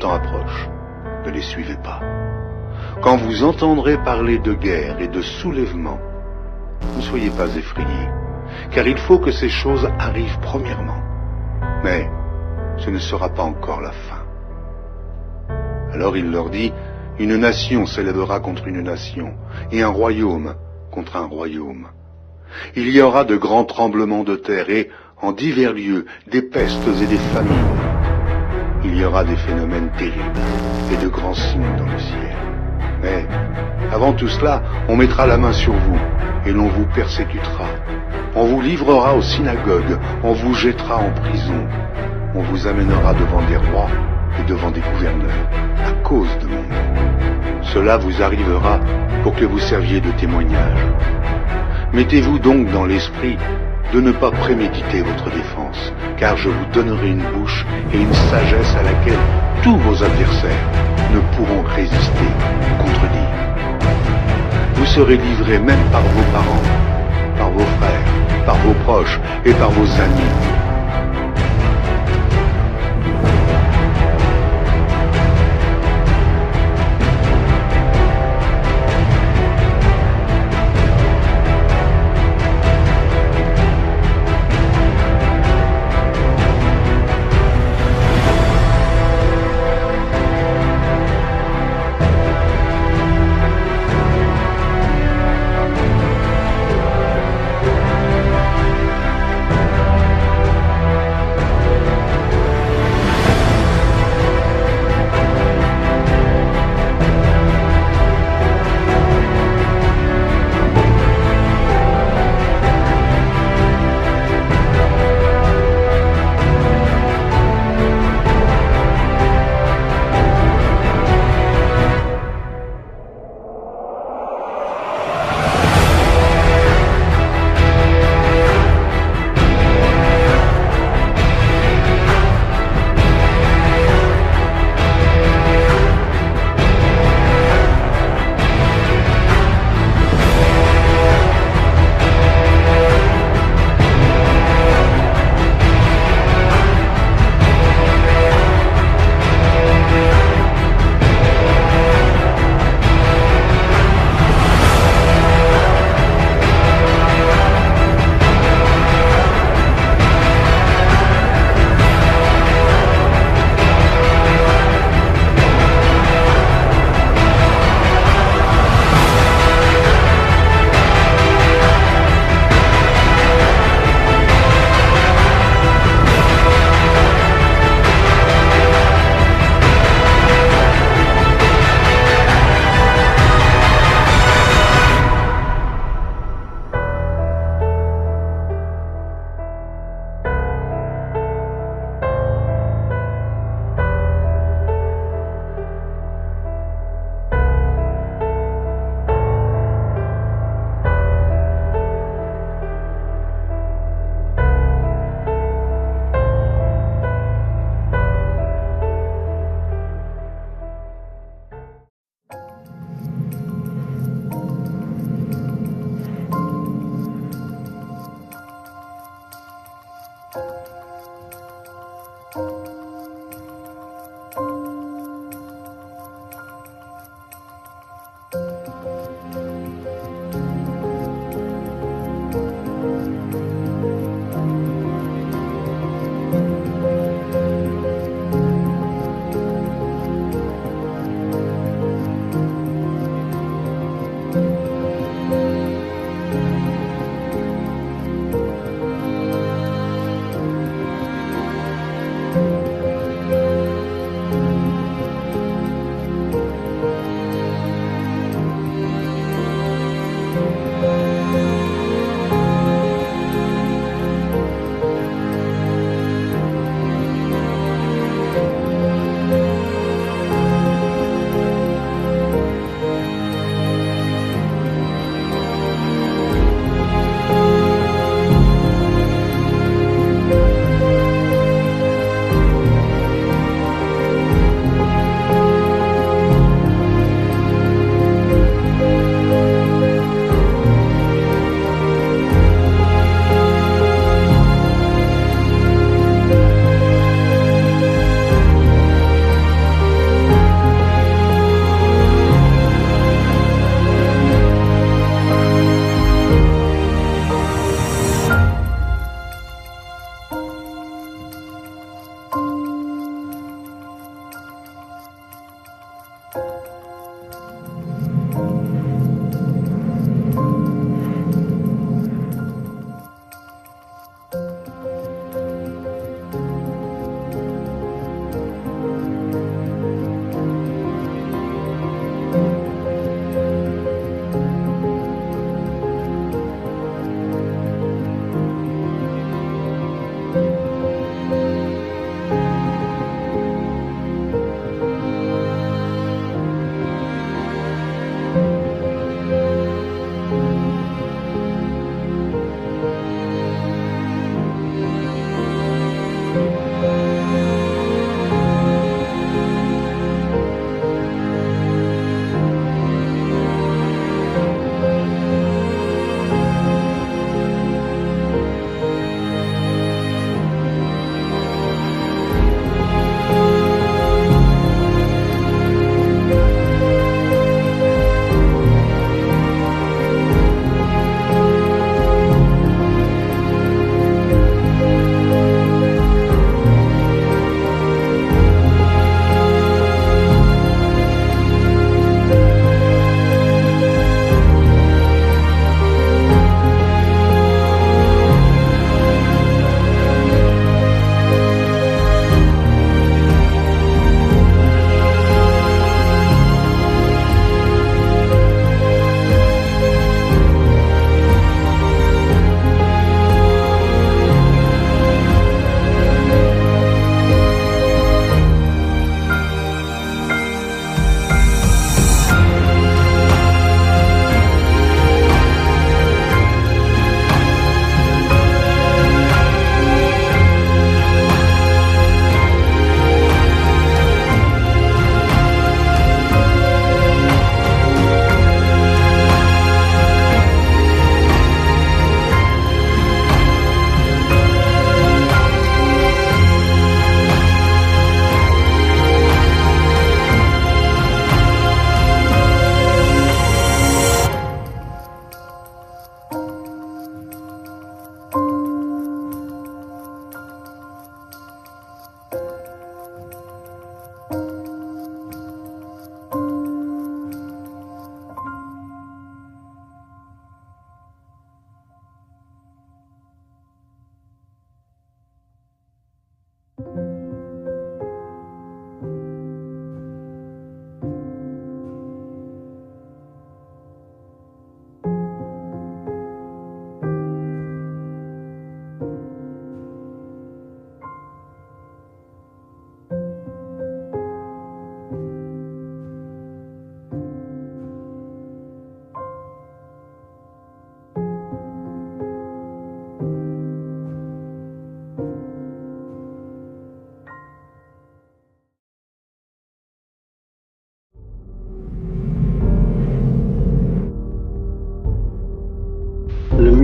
temps approche, ne les suivez pas. Quand vous entendrez parler de guerre et de soulèvement, ne soyez pas effrayés, car il faut que ces choses arrivent premièrement. Mais ce ne sera pas encore la fin. Alors il leur dit, une nation s'élèvera contre une nation, et un royaume contre un royaume. Il y aura de grands tremblements de terre, et en divers lieux, des pestes et des famines. Il y aura des phénomènes terribles, et de grands signes dans le ciel. Mais, avant tout cela, on mettra la main sur vous, et l'on vous persécutera. On vous livrera aux synagogues, on vous jettera en prison. On vous amènera devant des rois et devant des gouverneurs, à cause de mon nom. Cela vous arrivera pour que vous serviez de témoignage. Mettez-vous donc dans l'esprit de ne pas préméditer votre défense, car je vous donnerai une bouche et une sagesse à laquelle tous vos adversaires ne pourront résister ou contredire. Vous serez livrés même par vos parents, par vos frères, par vos proches et par vos amis.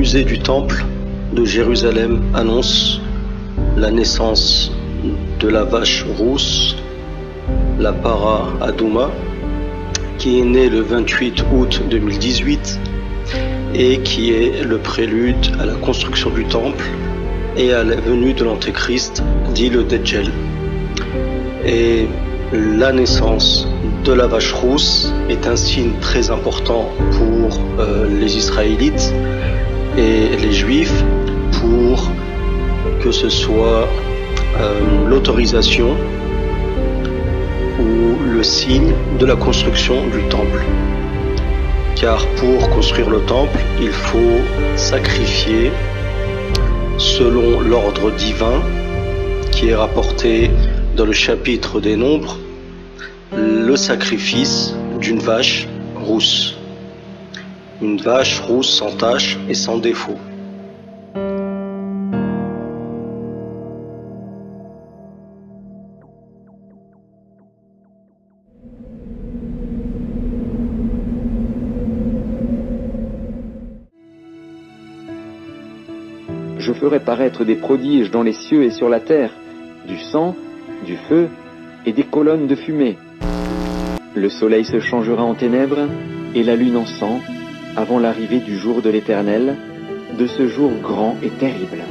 musée du Temple de Jérusalem annonce la naissance de la vache rousse, la Para Adouma, qui est née le 28 août 2018 et qui est le prélude à la construction du Temple et à la venue de l'Antéchrist, dit le Dajjal. Et la naissance de la vache rousse est un signe très important pour les Israélites et les Juifs pour que ce soit l'autorisation ou le signe de la construction du temple. Car pour construire le temple, il faut sacrifier selon l'ordre divin qui est rapporté dans le chapitre des Nombres, le sacrifice d'une vache rousse. Une vache rousse sans tache et sans défaut. Je ferai paraître des prodiges dans les cieux et sur la terre, du sang, du feu et des colonnes de fumée. Le soleil se changera en ténèbres et la lune en sang, avant l'arrivée du jour de l'Éternel, de ce jour grand et terrible.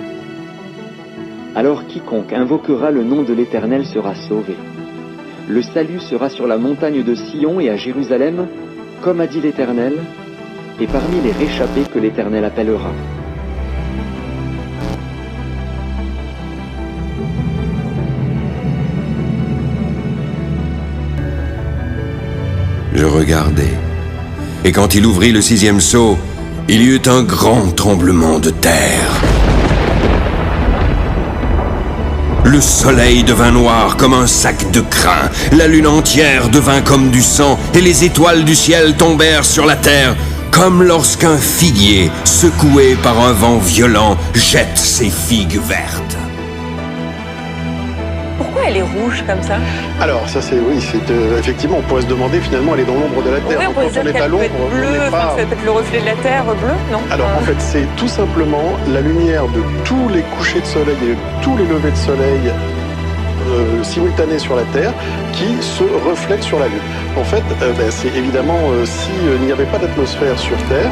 Alors quiconque invoquera le nom de l'Éternel sera sauvé. Le salut sera sur la montagne de Sion et à Jérusalem, comme a dit l'Éternel, et parmi les réchappés que l'Éternel appellera. Je regardai, et quand il ouvrit le 6e sceau, il y eut un grand tremblement de terre. Le soleil devint noir comme un sac de crin, la lune entière devint comme du sang, et les étoiles du ciel tombèrent sur la terre, comme lorsqu'un figuier, secoué par un vent violent, jette ses figues vertes. Pourquoi elle est rouge comme ça? Alors ça c'est effectivement on pourrait se demander finalement elle est dans l'ombre de la Terre. Oui, on pourrait se dire qu'elle peut être bleue, enfin, c'est peut-être le reflet de la Terre bleu, non? Alors en fait c'est tout simplement la lumière de tous les couchers de soleil et de tous les levers de soleil simultanés sur la Terre qui se reflètent sur la Lune. En fait, c'est évidemment s'il n'y avait pas d'atmosphère sur Terre,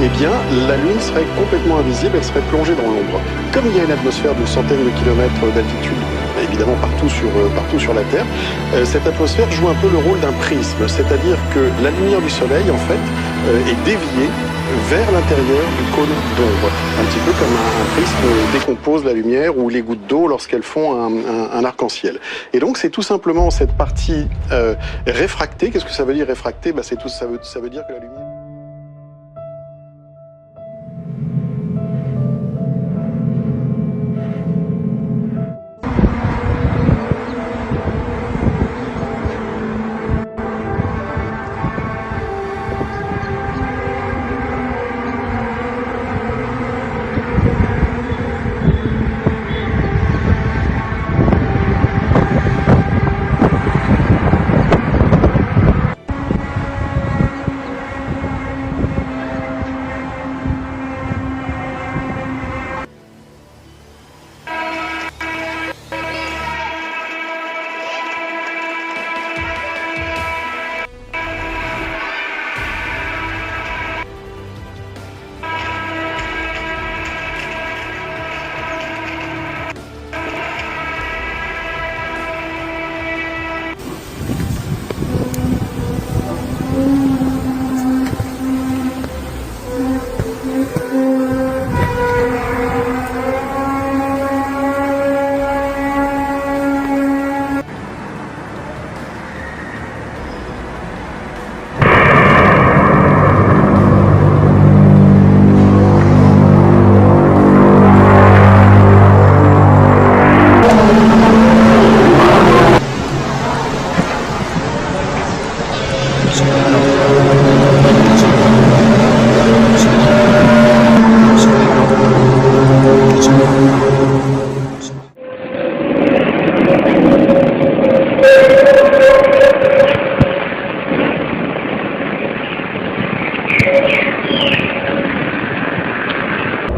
eh bien la Lune serait complètement invisible, elle serait plongée dans l'ombre. Comme il y a une atmosphère de centaines de kilomètres d'altitude, évidemment partout sur la Terre, cette atmosphère joue un peu le rôle d'un prisme, c'est-à-dire que la lumière du Soleil en fait est déviée vers l'intérieur du cône d'ombre, un petit peu comme un prisme décompose la lumière ou les gouttes d'eau lorsqu'elles font un arc-en-ciel. Et donc c'est tout simplement cette partie réfractée. Qu'est-ce que ça veut dire réfractée? Ça veut dire que la lumière...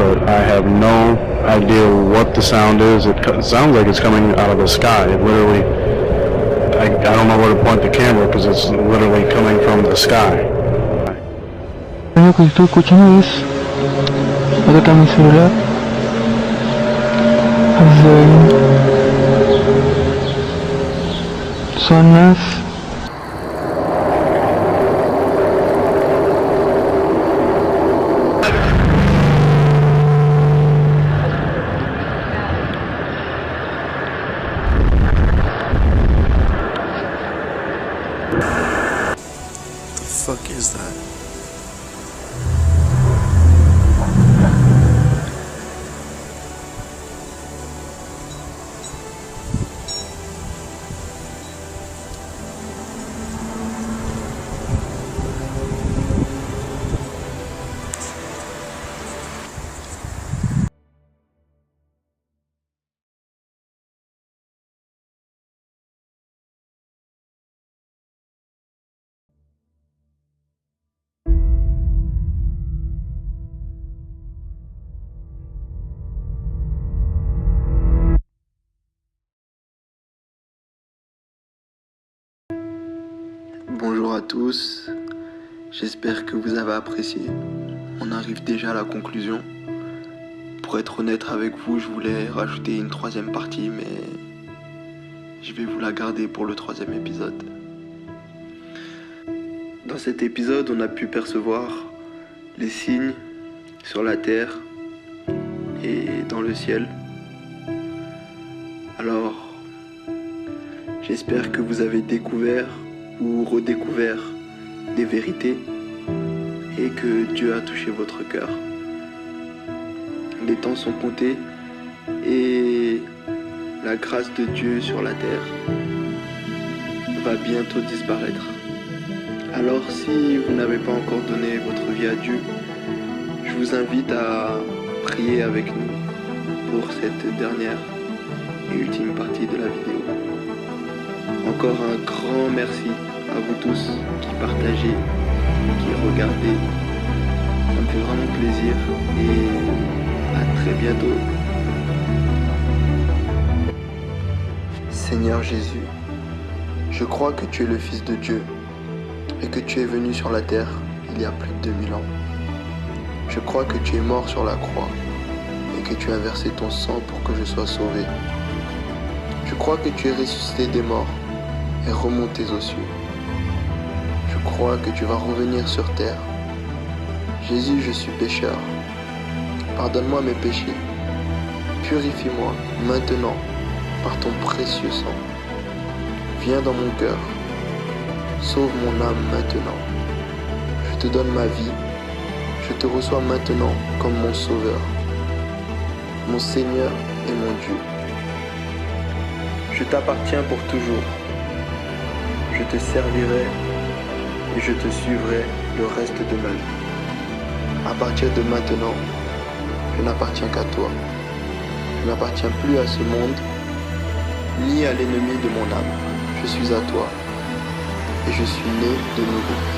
but I have no idea what the sound is. It sounds like it's coming out of the sky. It literally, I don't know where to point the camera because it's literally coming from the sky. Lo que estoy escuchando es acá mi celular. Son las fuck is that? Bonjour à tous, j'espère que vous avez apprécié. On arrive déjà à la conclusion. Pour être honnête avec vous, je voulais rajouter une troisième partie, mais je vais vous la garder pour le troisième épisode. Dans cet épisode, on a pu percevoir les signes sur la terre et dans le ciel. Alors, j'espère que vous avez découvert ou redécouvert des vérités et que Dieu a touché votre cœur. Les temps sont comptés et la grâce de Dieu sur la terre va bientôt disparaître. Alors si vous n'avez pas encore donné votre vie à Dieu, je vous invite à prier avec nous pour cette dernière et ultime partie de la vidéo. Encore un grand merci à vous tous qui partagez, qui regardez. Ça me fait vraiment plaisir et à très bientôt. Seigneur Jésus, je crois que tu es le Fils de Dieu et que tu es venu sur la terre il y a plus de 2000 ans. Je crois que tu es mort sur la croix et que tu as versé ton sang pour que je sois sauvé. Je crois que tu es ressuscité des morts et remonté aux cieux. Je crois que tu vas revenir sur terre. Jésus, je suis pécheur. Pardonne-moi mes péchés. Purifie-moi maintenant par ton précieux sang. Viens dans mon cœur. Sauve mon âme maintenant. Je te donne ma vie. Je te reçois maintenant comme mon sauveur, mon Seigneur et mon Dieu. Je t'appartiens pour toujours. Je te servirai et je te suivrai le reste de ma vie. À partir de maintenant, je n'appartiens qu'à toi. Je n'appartiens plus à ce monde, ni à l'ennemi de mon âme. Je suis à toi et je suis né de nouveau.